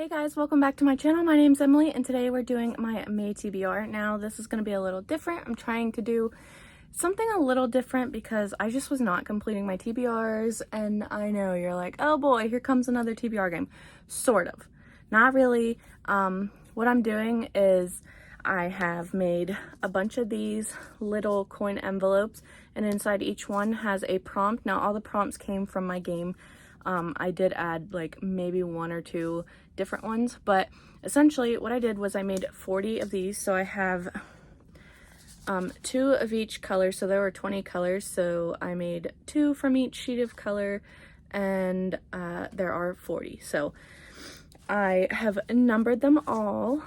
Hey guys, welcome back to my channel. My name's Emily and today we're doing my May TBR. Now this is going to be a little different. I'm trying to do something a little different because I just was not completing my TBRs, and I know you're like, oh boy, here comes another TBR game. Sort of. Not really. What I'm doing is I have made a bunch of these little coin envelopes, and inside each one has a prompt. Now all the prompts came from my game. I did add like maybe one or two different ones, but essentially what I did was I made 40 of these. So I have two of each color, so there were 20 colors, so I made two from each sheet of color, and there are 40. So I have numbered them all,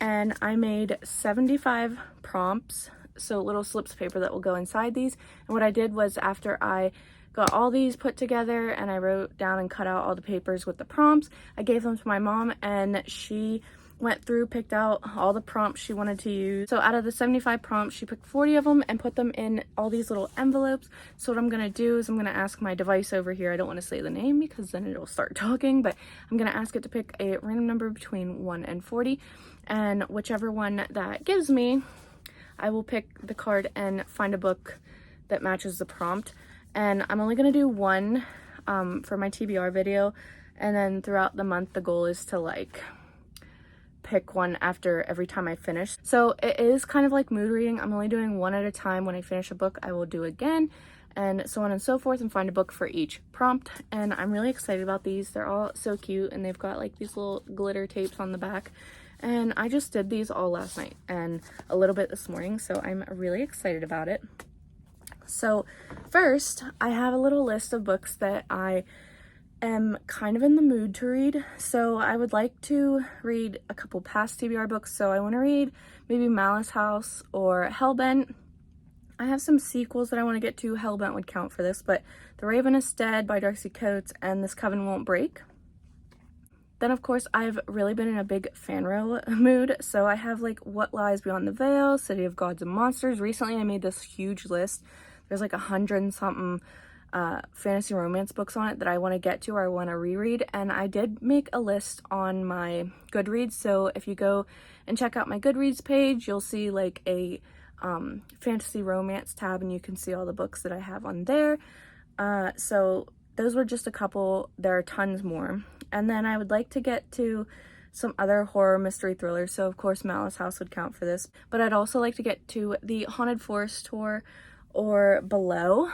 and I made 75 prompts, so little slips of paper that will go inside these. And what I did was, after I got all these put together and I wrote down and cut out all the papers with the prompts, I gave them to my mom, and she went through, picked out all the prompts she wanted to use. So out of the 75 prompts, she picked 40 of them and put them in all these little envelopes. So what I'm gonna do is I'm gonna ask my device over here, I don't want to say the name because then it'll start talking, but I'm gonna ask it to pick a random number between 1 and 40, and whichever one that gives me, I will pick the card and find a book that matches the prompt. And I'm only gonna do one for my TBR video, and then throughout the month the goal is to like pick one after every time I finish. So it is kind of like mood reading. I'm only doing one at a time. When I finish a book I will do again, and so on and so forth, and find a book for each prompt. And I'm really excited about these. They're all so cute, and they've got like these little glitter tapes on the back, and I just did these all last night and a little bit this morning, so I'm really excited about it. So first, I have a little list of books that I am kind of in the mood to read. So I would like to read a couple past TBR books. So I want to read maybe Malice House or Hellbent. I have some sequels that I want to get to. Hellbent would count for this, but The Raven is Dead by Darcy Coates and This Coven Won't Break. Then of course I've really been in a big fanro mood, so I have like What Lies Beyond the Veil, City of Gods and Monsters. Recently I made this huge list. There's like 100 and something fantasy romance books on it that I want to get to or I want to reread, and I did make a list on my Goodreads. So if you go and check out my Goodreads page, you'll see like a fantasy romance tab, and you can see all the books that I have on there. So those were just a couple. There are tons more. And then I would like to get to some other horror mystery thrillers. So of course Malice House would count for this, but I'd also like to get to the Haunted Forest tour or Below,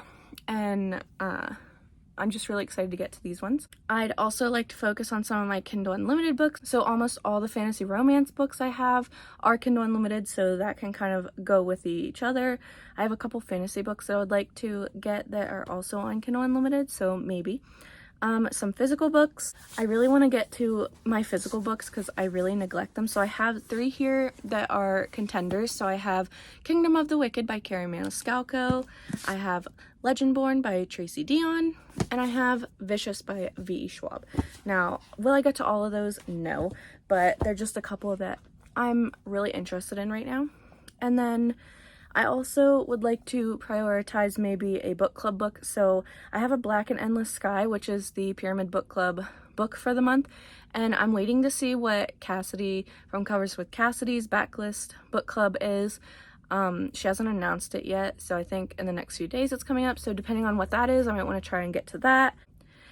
and I'm just really excited to get to these ones. I'd also like to focus on some of my Kindle Unlimited books. So almost all the fantasy romance books I have are Kindle Unlimited, so that can kind of go with each other. I have a couple fantasy books that I would like to get that are also on Kindle Unlimited, so maybe. Some physical books. I really want to get to my physical books because I really neglect them. So I have 3 here that are contenders. So I have Kingdom of the Wicked by Carrie Maniscalco, I have Legendborn by Tracy Dion, and I have Vicious by V.E. Schwab. Now, will I get to all of those? No, but they're just a couple that I'm really interested in right now. And then I also would like to prioritize maybe a book club book. So I have a Black and Endless Sky, which is the Pyramid Book Club book for the month, and I'm waiting to see what Cassidy from Covers with Cassidy's backlist book club is. She hasn't announced it yet, so I think in the next few days it's coming up. So depending on what that is, I might want to try and get to that.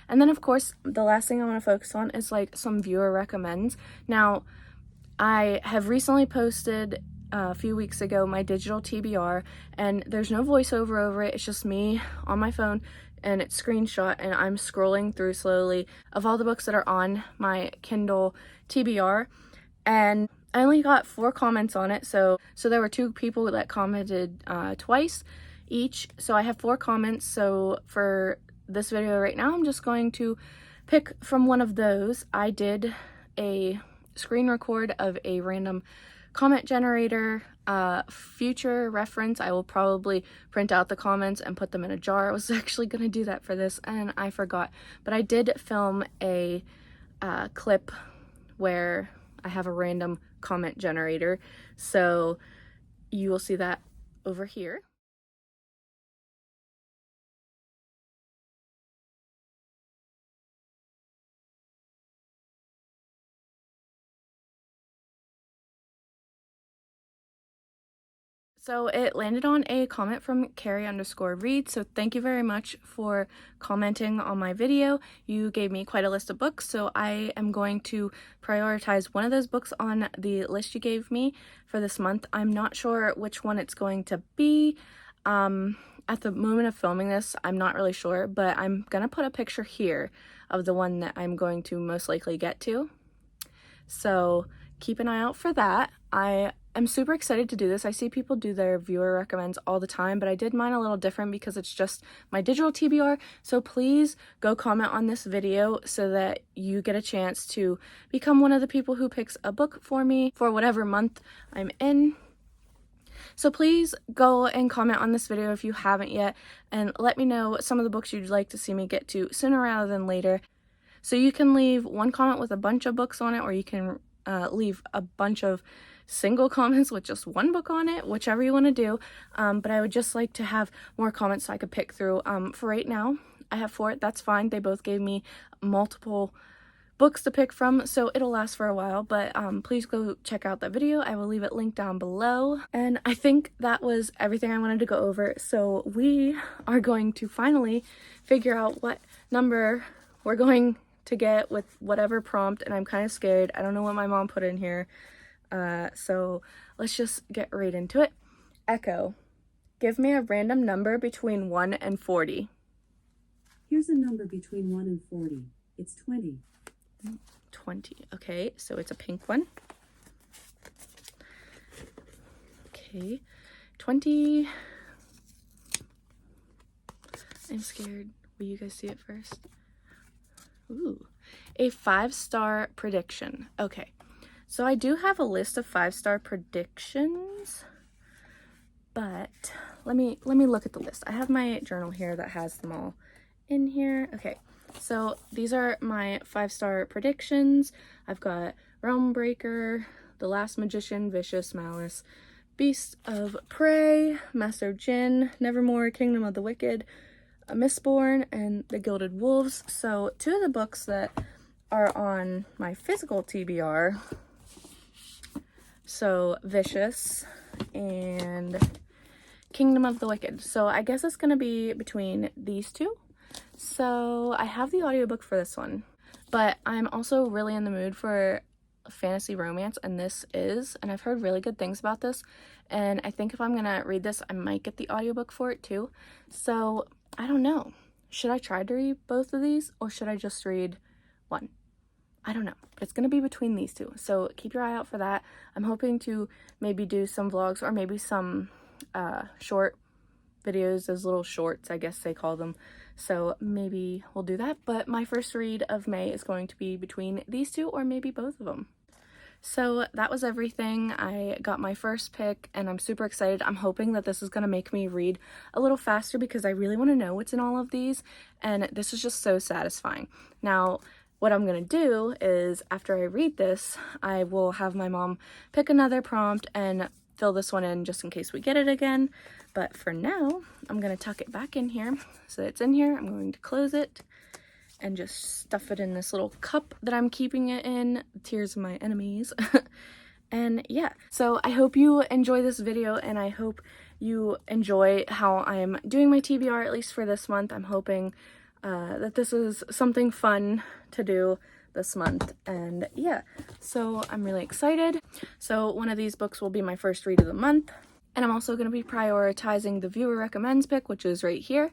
And then of course the last thing I want to focus on is like some viewer recommends. Now, I have recently posted a few weeks ago my digital TBR, and there's no voiceover over it. It's just me on my phone, and it's screenshot, and I'm scrolling through slowly of all the books that are on my Kindle TBR, and I only got 4 comments on it. So there were 2 people that commented twice each, so I have 4 comments. So for this video right now, I'm just going to pick from one of those. I did a screen record of a random comment generator. Future reference, I will probably print out the comments and put them in a jar. I was actually going to do that for this and I forgot, but I did film a clip where I have a random comment generator, so you will see that over here. So it landed on a comment from Carrie_Reed. So thank you very much for commenting on my video. You gave me quite a list of books, so I am going to prioritize one of those books on the list you gave me for this month. I'm not sure which one it's going to be. At the moment of filming this, I'm not really sure, but I'm gonna put a picture here of the one that I'm going to most likely get to. So keep an eye out for that. I'm super excited to do this. I see people do their viewer recommends all the time, but I did mine a little different because it's just my digital TBR. So please go comment on this video so that you get a chance to become one of the people who picks a book for me for whatever month I'm in. So please go and comment on this video if you haven't yet, and let me know some of the books you'd like to see me get to sooner rather than later. So you can leave one comment with a bunch of books on it, or you can leave a bunch of single comments with just one book on it, whichever you want to do. But I would just like to have more comments so I could pick through. For right now, I have 4. That's fine. They both gave me multiple books to pick from, so it'll last for a while. But please go check out that video. I will leave it linked down below. And I think that was everything I wanted to go over. So we are going to finally figure out what number we're going to get with whatever prompt, and I'm kind of scared. I don't know what my mom put in here. So let's just get right into it. Echo, give me a random number between 1 and 40. Here's a number between 1 and 40. It's 20. 20. Okay, so it's a pink one. Okay, 20. I'm scared. Will you guys see it first? Ooh, a 5-star prediction. Okay, so I do have a list of 5-star predictions, but let me look at the list. I have my journal here that has them all in here. Okay, so these are my 5-star predictions. I've got Realm Breaker, The Last Magician, Vicious Malice, Beast of Prey, Master of Jinn, Nevermore, Kingdom of the Wicked, A Mistborn, and The Gilded Wolves. So 2 of the books that are on my physical TBR, so Vicious and Kingdom of the Wicked. So I guess it's gonna be between these 2. So I have the audiobook for this one, but I'm also really in the mood for fantasy romance, and this is, and I've heard really good things about this, and I think if I'm gonna read this, I might get the audiobook for it too. So I don't know. Should I try to read both of these, or should I just read one? I don't know. But it's going to be between these 2. So keep your eye out for that. I'm hoping to maybe do some vlogs, or maybe some short videos, those little shorts, I guess they call them. So maybe we'll do that. But my first read of May is going to be between these 2, or maybe both of them. So that was everything. I got my first pick, and I'm super excited. I'm hoping that this is going to make me read a little faster, because I really want to know what's in all of these, and this is just so satisfying. Now, what I'm going to do is, after I read this, I will have my mom pick another prompt and fill this one in just in case we get it again. But for now, I'm going to tuck it back in here. So it's in here. I'm going to close it and just stuff it in this little cup that I'm keeping it in, Tears of My Enemies. And yeah, so I hope you enjoy this video, and I hope you enjoy how I'm doing my TBR, at least for this month. I'm hoping that this is something fun to do this month, and yeah, so I'm really excited. So one of these books will be my first read of the month, and I'm also going to be prioritizing the viewer recommends pick, which is right here.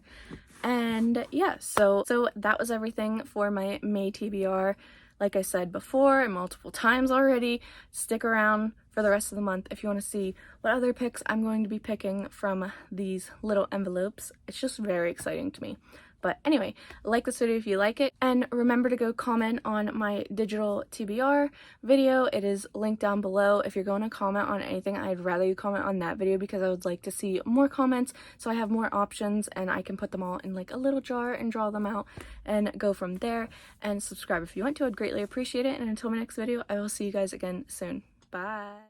And yeah, so that was everything for my May TBR. Like I said before and multiple times already, stick around for the rest of the month if you want to see what other picks I'm going to be picking from these little envelopes. It's just very exciting to me. But anyway, like this video if you like it, and remember to go comment on my digital TBR video. It is linked down below. If you're going to comment on anything, I'd rather you comment on that video, because I would like to see more comments so I have more options and I can put them all in like a little jar and draw them out and go from there. And subscribe if you want to. I'd greatly appreciate it. And until my next video, I will see you guys again soon. Bye.